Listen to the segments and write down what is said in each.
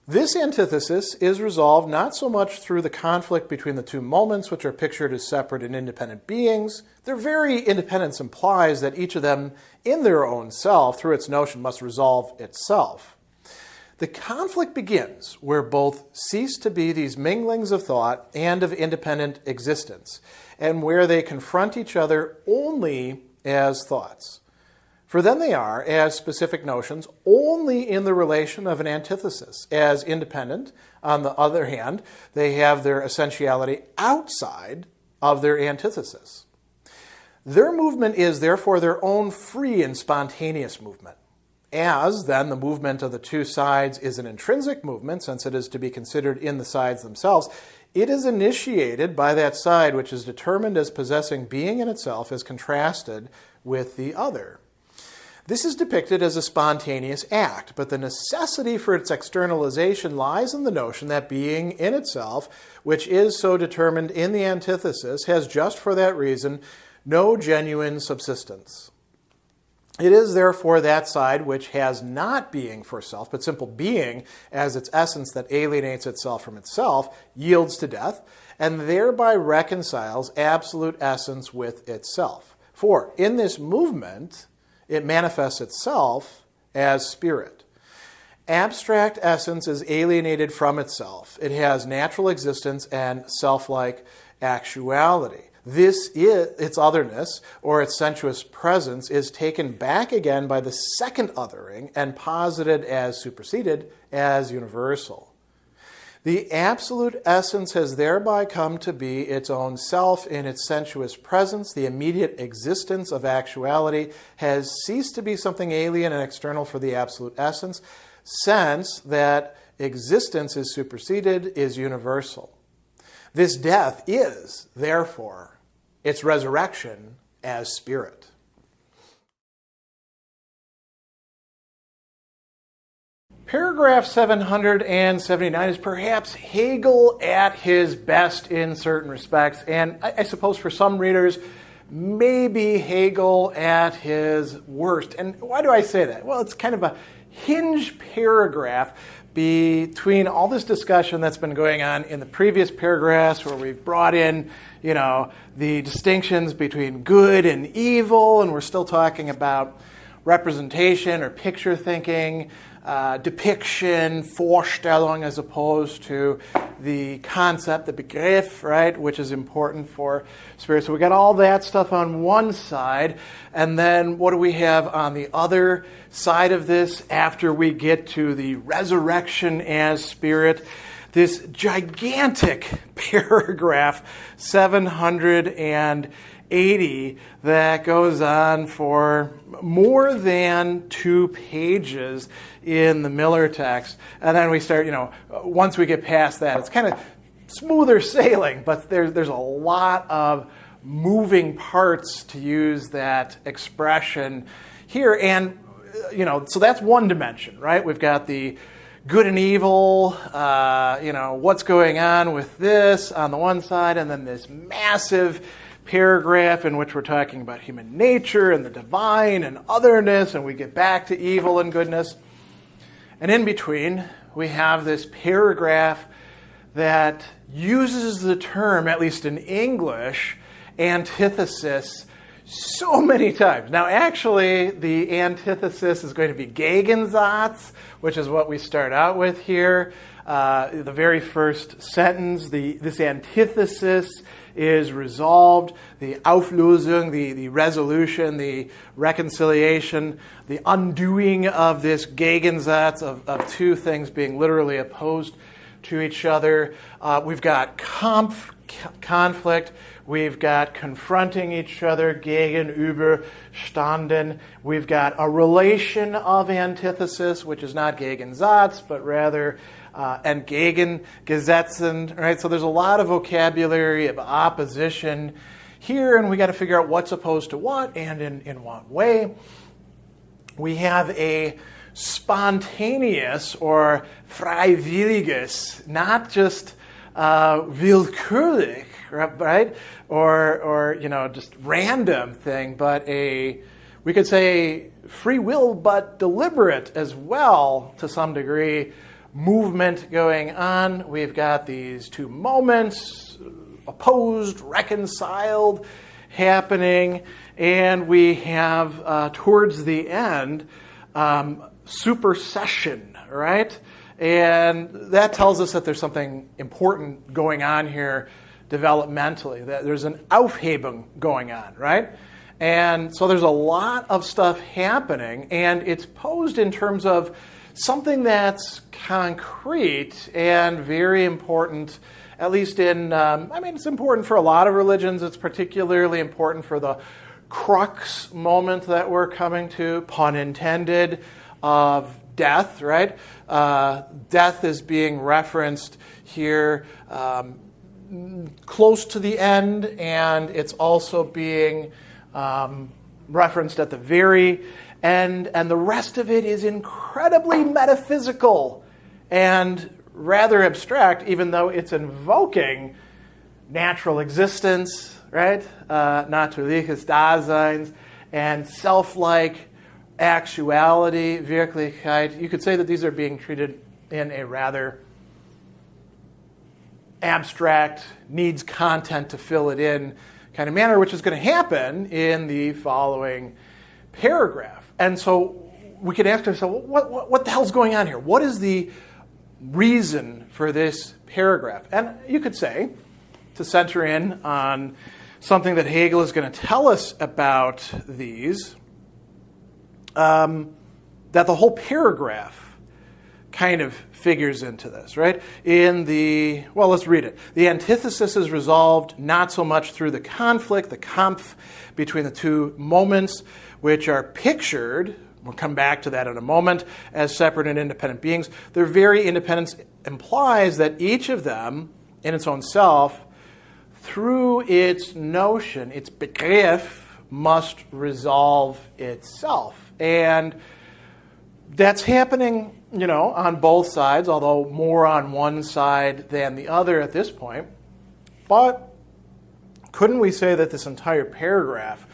This antithesis is resolved not so much through the conflict between the two moments, which are pictured as separate and independent beings. Their very independence implies that each of them, in their own self, through its notion, must resolve itself. The conflict begins where both cease to be these minglings of thought and of independent existence, and where they confront each other only as thoughts. For then they are, as specific notions, only in the relation of an antithesis. As independent, on the other hand, they have their essentiality outside of their antithesis. Their movement is therefore their own free and spontaneous movement. As, then, the movement of the two sides is an intrinsic movement, since it is to be considered in the sides themselves, it is initiated by that side which is determined as possessing being in itself as contrasted with the other. This is depicted as a spontaneous act, but the necessity for its externalization lies in the notion that being in itself, which is so determined in the antithesis, has just for that reason no genuine subsistence. It is therefore that side which has not being for self, but simple being as its essence that alienates itself from itself, yields to death, and thereby reconciles absolute essence with itself. For in this movement, it manifests itself as spirit. Abstract essence is alienated from itself. It has natural existence and self-like actuality. This is its otherness, or its sensuous presence, is taken back again by the second othering and posited as superseded, as universal. The absolute essence has thereby come to be its own self in its sensuous presence. The immediate existence of actuality has ceased to be something alien and external for the absolute essence, since that existence is superseded, is universal. This death is, therefore, its resurrection as spirit. Paragraph 779 is perhaps Hegel at his best in certain respects, and I suppose for some readers, maybe Hegel at his worst. And why do I say that? Well, it's kind of a hinge paragraph between all this discussion that's been going on in the previous paragraphs where we've brought in, the distinctions between good and evil, and we're still talking about representation or picture thinking, depiction, Vorstellung, as opposed to the concept, the Begriff, right, which is important for spirit. So we got all that stuff on one side, and then what do we have on the other side of this after we get to the resurrection as spirit? This gigantic paragraph, 780, that goes on for more than 2 pages in the Miller text. And then we start, once we get past that, it's kind of smoother sailing, but there's a lot of moving parts, to use that expression here. And, so that's one dimension, right? We've got the good and evil, what's going on with this on the one side, and then this massive paragraph in which we're talking about human nature and the divine and otherness, and we get back to evil and goodness. And in between, we have this paragraph that uses the term, at least in English, antithesis, so many times. Now, actually, the antithesis is going to be Gegensatz, which is what we start out with here. The very first sentence, this antithesis is resolved. The Auflösung, the resolution, the reconciliation, the undoing of this Gegensatz of two things being literally opposed to each other. We've got conflict. We've got confronting each other, gegenüberstanden. We've got a relation of antithesis, which is not Gegensatz, but rather entgegengesetzen. Right? So there's a lot of vocabulary of opposition here, and we got to figure out what's opposed to what and in what way. We have a spontaneous or freiwilliges, not just willkürlich, right? Or just random thing, but we could say free will, but deliberate as well to some degree, movement going on. We've got these two moments, opposed, reconciled, happening, and we have, towards the end, supersession, right? And that tells us that there's something important going on here developmentally, that there's an Aufhebung going on, right? And so there's a lot of stuff happening, and it's posed in terms of something that's concrete and very important, at least in, it's important for a lot of religions. It's particularly important for the crux moment that we're coming to, pun intended, of death, right? Death is being referenced here close to the end, and it's also being referenced at the very end, and the rest of it is incredibly metaphysical and rather abstract, even though it's invoking natural existence, right? Natürliches Daseins, and self-like actuality, Wirklichkeit. You could say that these are being treated in a rather abstract, needs content to fill it in kind of manner, which is going to happen in the following paragraph. And so we could ask ourselves, what the hell's going on here? What is the reason for this paragraph? And you could say, to center in on something that Hegel is going to tell us about these, that the whole paragraph kind of figures into this, right? Let's read it. The antithesis is resolved not so much through the conflict, the Kampf, between the two moments, which are pictured, we'll come back to that in a moment, as separate and independent beings. Their very independence implies that each of them, in its own self, through its notion, its Begriff, must resolve itself. And that's happening, on both sides, although more on one side than the other at this point. But couldn't we say that this entire paragraph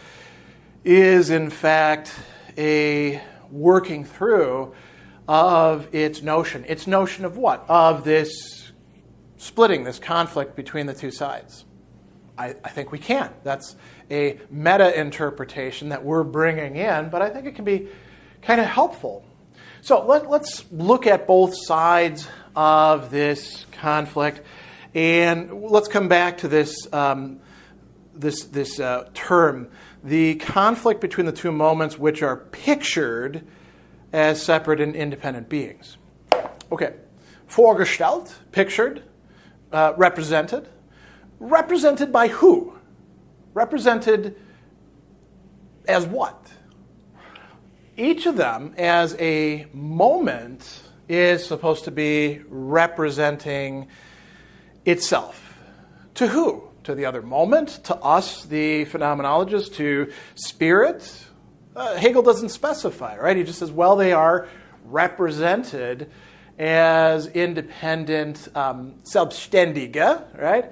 is, in fact, a working through of its notion? Its notion of what? Of this splitting, this conflict between the two sides. I think we can. That's a meta-interpretation that we're bringing in, but I think it can be kind of helpful. So let's look at both sides of this conflict, and let's come back to this term, the conflict between the two moments which are pictured as separate and independent beings. Okay, vorgestellt, pictured, represented. Represented by who? Represented as what? Each of them, as a moment, is supposed to be representing itself. To who? To the other moment? To us, the phenomenologists? To spirit? Hegel doesn't specify, right? He just says, well, they are represented as independent Selbstständige, right?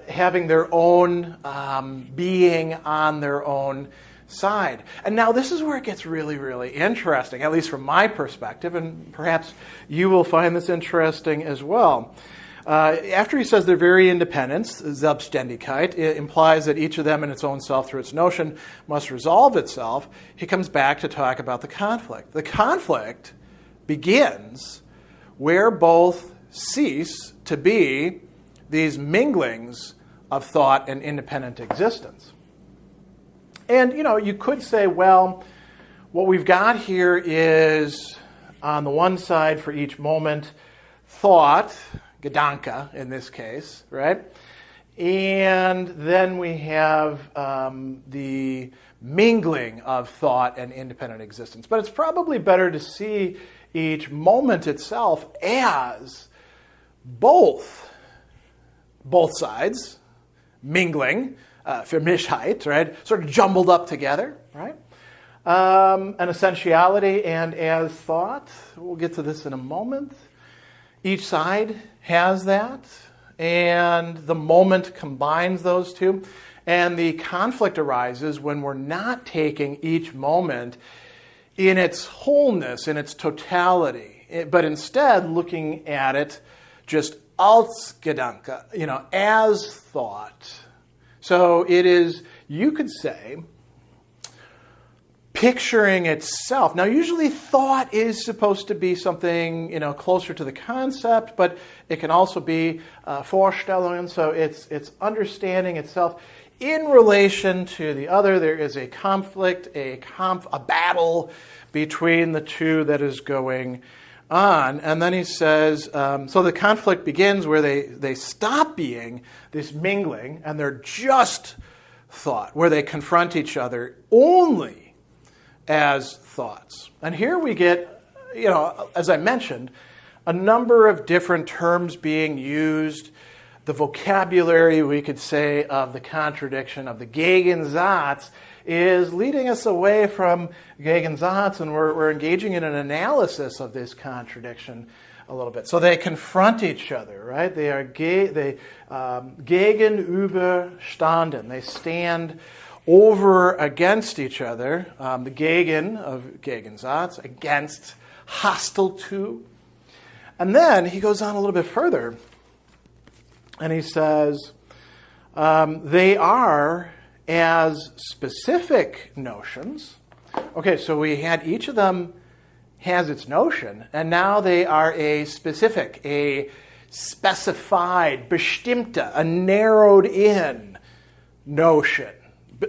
Having their own being on their own side. And now this is where it gets really, really interesting, at least from my perspective, and perhaps you will find this interesting as well. After he says they're very independent, Selbstständigkeit, it implies that each of them in its own self, through its notion, must resolve itself. He comes back to talk about the conflict. The conflict begins where both cease to be these minglings of thought and independent existence. And, you could say, well, what we've got here is, on the one side for each moment, thought, Gedanke in this case, right? And then we have the mingling of thought and independent existence. But it's probably better to see each moment itself as both sides, mingling, Vermischheit, right? Sort of jumbled up together, right? An essentiality and as thought. We'll get to this in a moment. Each side has that, and the moment combines those two. And the conflict arises when we're not taking each moment in its wholeness, in its totality, but instead looking at it just als Gedanke, as thought. So it is, you could say, picturing itself. Now, usually thought is supposed to be something, closer to the concept, but it can also be Vorstellungen, so it's understanding itself in relation to the other. There is a conflict, a battle between the two that is going on. And then he says, so the conflict begins where they stop being this mingling, and they're just thought, where they confront each other only as thoughts. And here we get, as I mentioned, a number of different terms being used. The vocabulary, we could say, of the contradiction, of the Gegensatz, is leading us away from Gegensatz, and we're engaging in an analysis of this contradiction a little bit. So they confront each other, right? They are gegenüberstanden. They stand over against each other. The Gegen of Gegensatz, against, hostile to. And then he goes on a little bit further, and he says, they are as specific notions. Okay, so we had each of them has its notion, and now they are a specific, a specified, bestimmte, a narrowed in notion,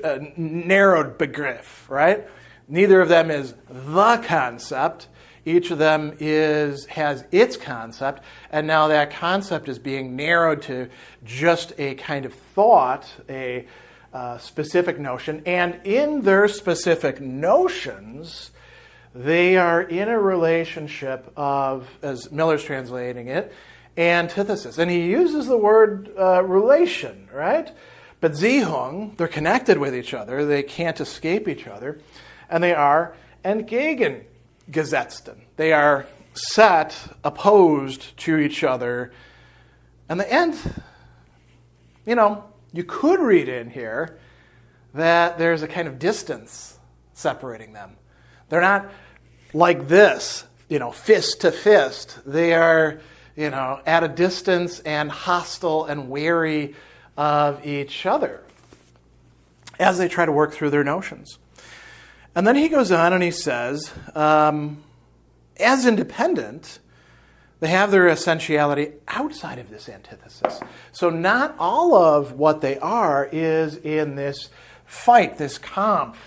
a narrowed Begriff, right? Neither of them is the concept. Each of them has its concept, and now that concept is being narrowed to just a kind of thought, a specific notion. And in their specific notions, they are in a relationship of, as Miller's translating it, antithesis. And he uses the word relation, right? Beziehung, they're connected with each other. They can't escape each other. And they are entgegengesetzten. They are set, opposed to each other. And the end, you could read in here that there's a kind of distance separating them. They're not like this, fist to fist. They are, at a distance and hostile and wary of each other as they try to work through their notions. And then he goes on and he says, as independent, they have their essentiality outside of this antithesis. So not all of what they are is in this fight, this Kampf,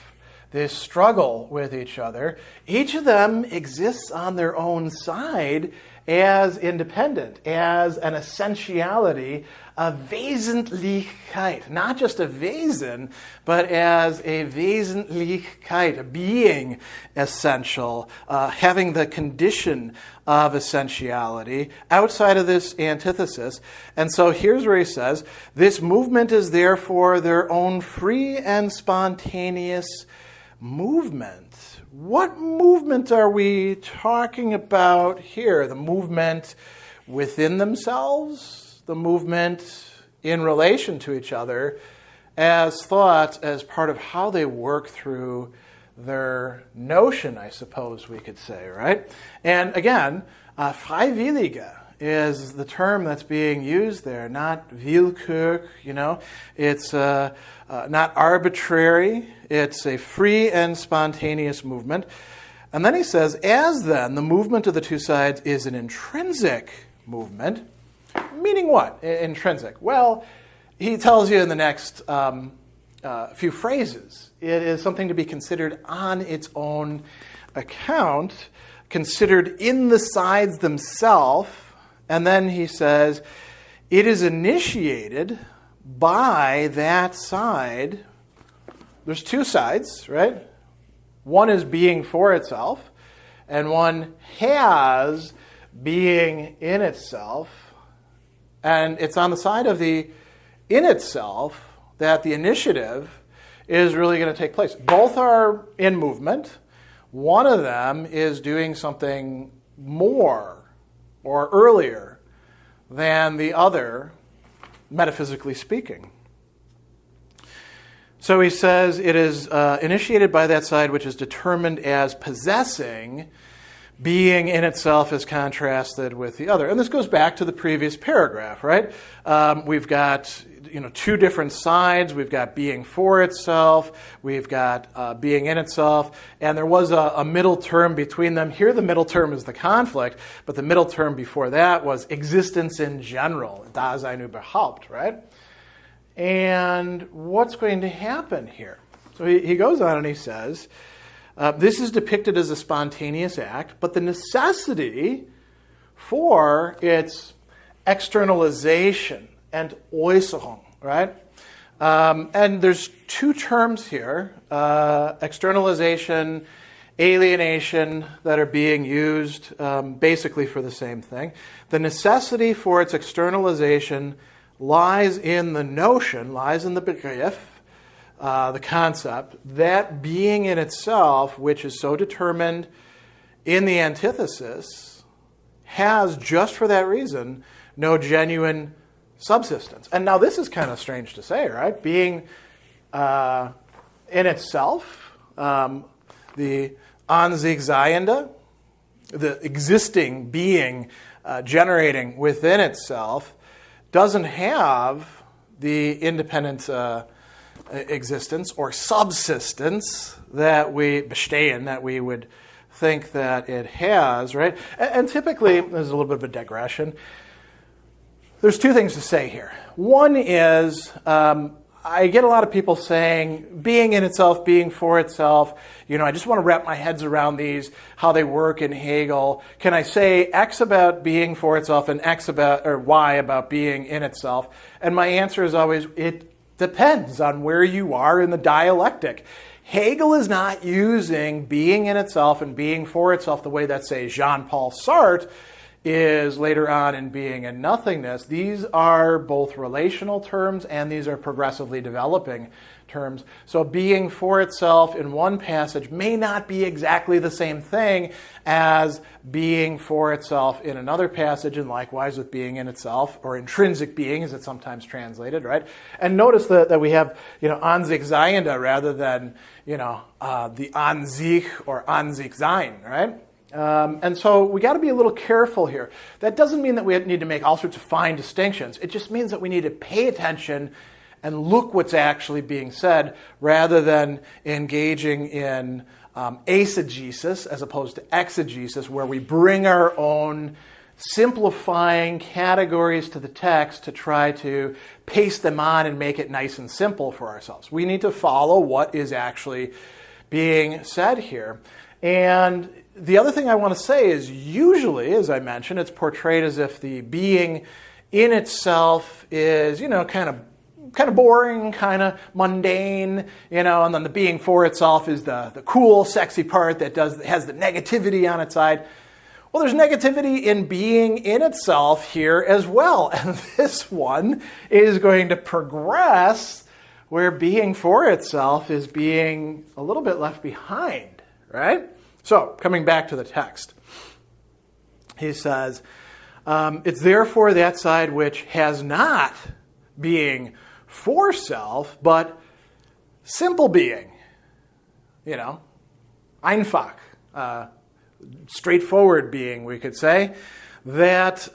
this struggle with each other. Each of them exists on their own side as independent, as an essentiality, a Wesentlichkeit, not just a Wesen, but as a Wesentlichkeit, a being essential, having the condition of essentiality outside of this antithesis. And so here's where he says, this movement is therefore their own free and spontaneous movement. What movement are we talking about here? The movement within themselves? The movement in relation to each other as thought, as part of how they work through their notion, I suppose we could say, right? And again, freiwillige is the term that's being used there, not Willkür, It's not arbitrary. It's a free and spontaneous movement. And then he says, as then, the movement of the two sides is an intrinsic movement. Meaning what? Intrinsic. Well, he tells you in the next few phrases. It is something to be considered on its own account, considered in the sides themselves. And then he says, it is initiated by that side. There's two sides, right? One is being for itself, and one has being in itself. And it's on the side of the in itself that the initiative is really going to take place. Both are in movement. One of them is doing something more or earlier than the other, metaphysically speaking. So he says it is initiated by that side which is determined as possessing being in itself is contrasted with the other. And this goes back to the previous paragraph, right? We've got two different sides. We've got being for itself. We've got being in itself. And there was a middle term between them. Here the middle term is the conflict, but the middle term before that was existence in general, Dasein überhaupt, right? And what's going to happen here? So he goes on and he says, this is depicted as a spontaneous act, but the necessity for its externalization and Äußerung, right? And there's two terms here, externalization, alienation, that are being used basically for the same thing. The necessity for its externalization lies in the notion, lies in the Begriff, the concept, that being in itself, which is so determined in the antithesis, has, just for that reason, no genuine subsistence. And now this is kind of strange to say, right? Being in itself, the an sich Seiende, the existing being generating within itself, doesn't have the independent existence or subsistence that we bestehen, that we would think that it has, right? And typically, there's a little bit of a digression. There's two things to say here. One is, I get a lot of people saying, being in itself, being for itself, I just want to wrap my heads around these, how they work in Hegel. Can I say X about being for itself and Y about being in itself? And my answer is always, it depends on where you are in the dialectic. Hegel is not using being in itself and being for itself the way that, say, Jean-Paul Sartre is later on in Being and Nothingness. These are both relational terms and these are progressively developing terms. So being for itself in one passage may not be exactly the same thing as being for itself in another passage, and likewise with being in itself, or intrinsic being as it's sometimes translated, right? And notice that we have, an sich Seiende rather than, the an sich or an sich sein, right? And so we got to be a little careful here. That doesn't mean that we need to make all sorts of fine distinctions. It just means that we need to pay attention and look what's actually being said rather than engaging in eisegesis as opposed to exegesis, where we bring our own simplifying categories to the text to try to paste them on and make it nice and simple for ourselves. We need to follow what is actually being said here. And the other thing I want to say is usually, as I mentioned, it's portrayed as if the being in itself is, kind of boring, kind of mundane, and then the being for itself is the cool, sexy part that has the negativity on its side. Well, there's negativity in being in itself here as well. And this one is going to progress where being for itself is being a little bit left behind, right? So, coming back to the text, he says, it's therefore that side which has not being for self, but simple being, einfach, straightforward being, we could say, that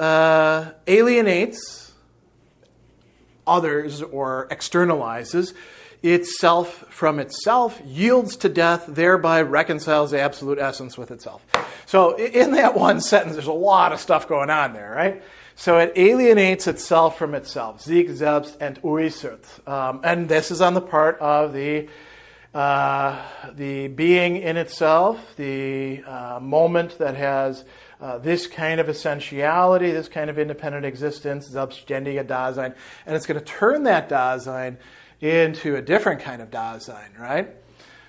alienates others or externalizes itself from itself, yields to death, thereby reconciles the absolute essence with itself. So in that one sentence, there's a lot of stuff going on there, right? So it alienates itself from itself, sich selbst entäußert. And this is on the part of the being in itself, the moment that has this kind of essentiality, this kind of independent existence, selbstständige Dasein, and it's going to turn that Dasein into a different kind of Dasein, right?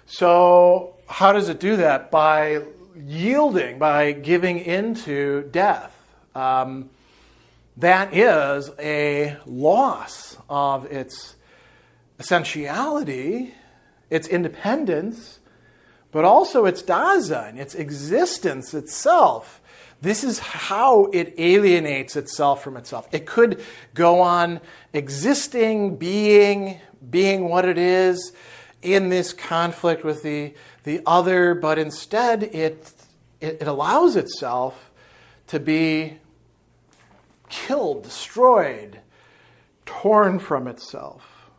So how does it do that? By yielding, by giving into death. That is a loss of its essentiality, its independence, but also its Dasein, its existence itself. This is how it alienates itself from itself. It could go on existing, being what it is in this conflict with the other, but instead it it allows itself to be killed, destroyed, torn from itself.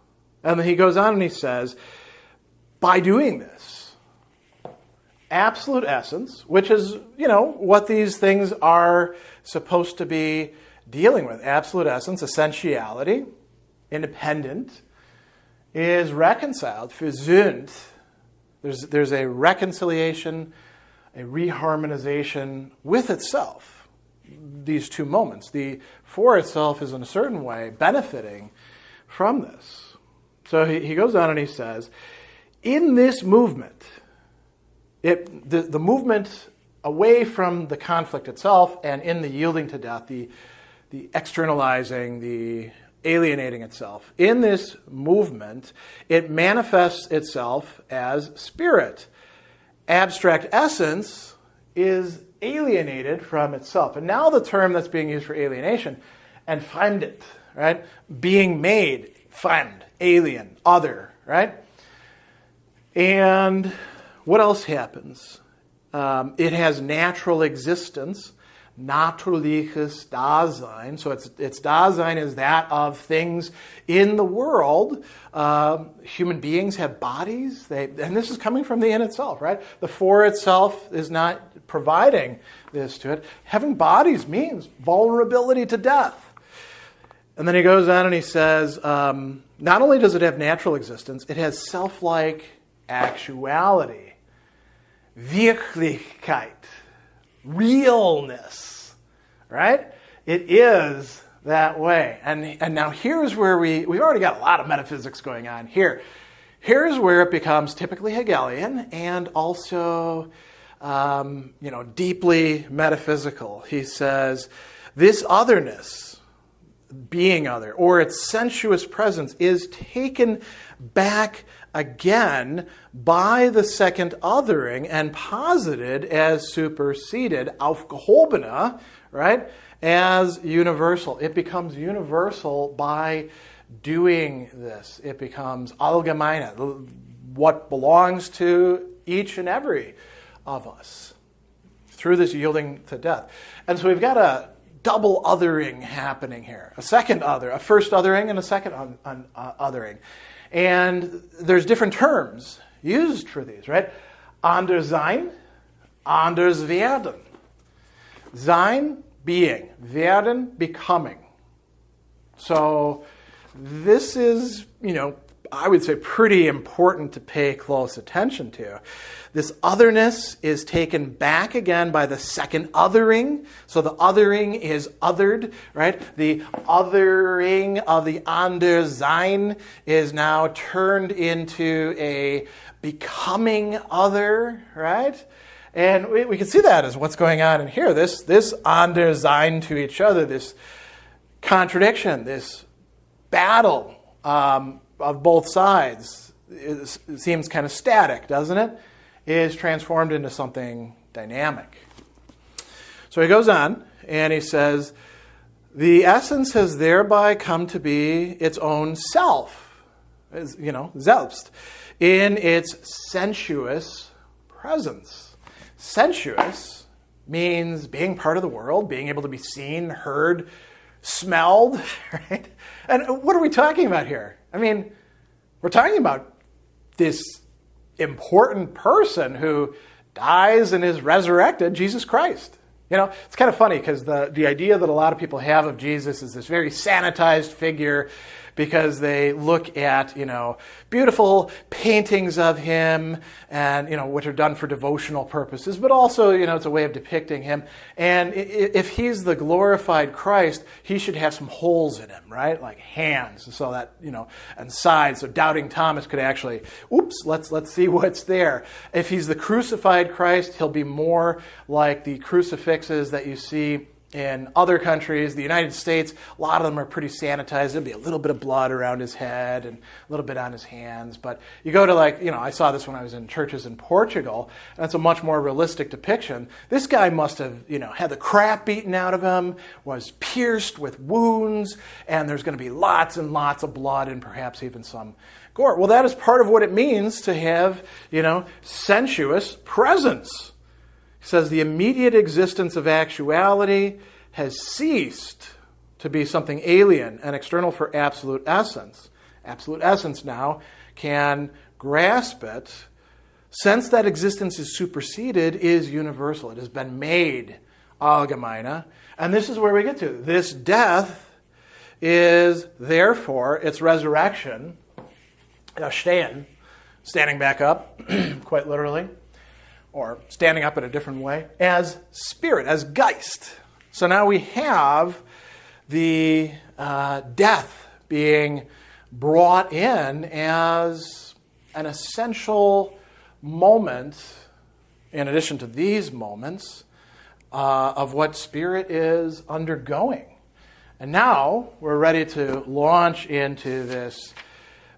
And then he goes on and he says, by doing this, absolute essence, which is, what these things are supposed to be dealing with, absolute essence, essentiality, independent, is reconciled, versöhnt. There's a reconciliation, a reharmonization with itself. These two moments. The for itself is in a certain way benefiting from this. So he goes on and he says, in this movement, the movement away from the conflict itself and in the yielding to death, the externalizing, the alienating itself, in this movement, it manifests itself as spirit. Abstract essence is alienated from itself. And now the term that's being used for alienation, entfremdet, right? Being made, fremd, alien, other, right? And what else happens? It has natural existence, natürliches Dasein. So its Dasein is that of things in the world. Human beings have bodies, and this is coming from the in itself, right? The for itself is not providing this to it. Having bodies means vulnerability to death. And then he goes on and he says, not only does it have natural existence, it has self-like actuality, Wirklichkeit, realness, right? It is that way. And now here's where we've already got a lot of metaphysics going on here. Here's where it becomes typically Hegelian and also, deeply metaphysical. He says, this otherness, being other, or its sensuous presence, is taken back again by the second othering and posited as superseded, aufgehobene, right, as universal. It becomes universal by doing this. It becomes allgemeine, what belongs to each and every of us through this yielding to death. And so we've got a double othering happening here. A second other, a first othering and a second othering. And there's different terms used for these, right? Anders sein, anders werden. Sein, being. Werden, becoming. So this is, I would say pretty important to pay close attention to. This otherness is taken back again by the second othering. So the othering is othered, right? The othering of the anders sein is now turned into a becoming other, right? And we can see that as what's going on in here. This anders sein to each other, this contradiction, this battle of both sides, it seems kind of static, doesn't it? Is transformed into something dynamic. So he goes on and he says, the essence has thereby come to be its own self, selbst, in its sensuous presence. Sensuous means being part of the world, being able to be seen, heard, smelled, right? And what are we talking about here? I mean, we're talking about this important person who dies and is resurrected, Jesus Christ. It's kind of funny because the idea that a lot of people have of Jesus is this very sanitized figure because they look at, beautiful paintings of him and, which are done for devotional purposes, but also, it's a way of depicting him. And if he's the glorified Christ, he should have some holes in him, right? Like hands, so that, and sides, so doubting Thomas could actually, let's see what's there. If he's the crucified Christ, he'll be more like the crucifixes that you see in other countries. The United States, a lot of them are pretty sanitized. There'll be a little bit of blood around his head and a little bit on his hands. But you go to I saw this when I was in churches in Portugal, and it's a much more realistic depiction. This guy must have, had the crap beaten out of him, was pierced with wounds, and there's going to be lots and lots of blood and perhaps even some gore. Well, that is part of what it means to have, sensuous presence. He says the immediate existence of actuality has ceased to be something alien and external for absolute essence. Absolute essence now can grasp it, sense that existence is superseded, is universal. It has been made allgemeine. And this is where we get to. This death is, therefore, its resurrection, standing back up, quite literally, or standing up in a different way, as spirit, as Geist. So now we have the death being brought in as an essential moment, in addition to these moments, of what spirit is undergoing. And now we're ready to launch into this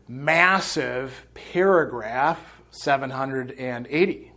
massive paragraph 780.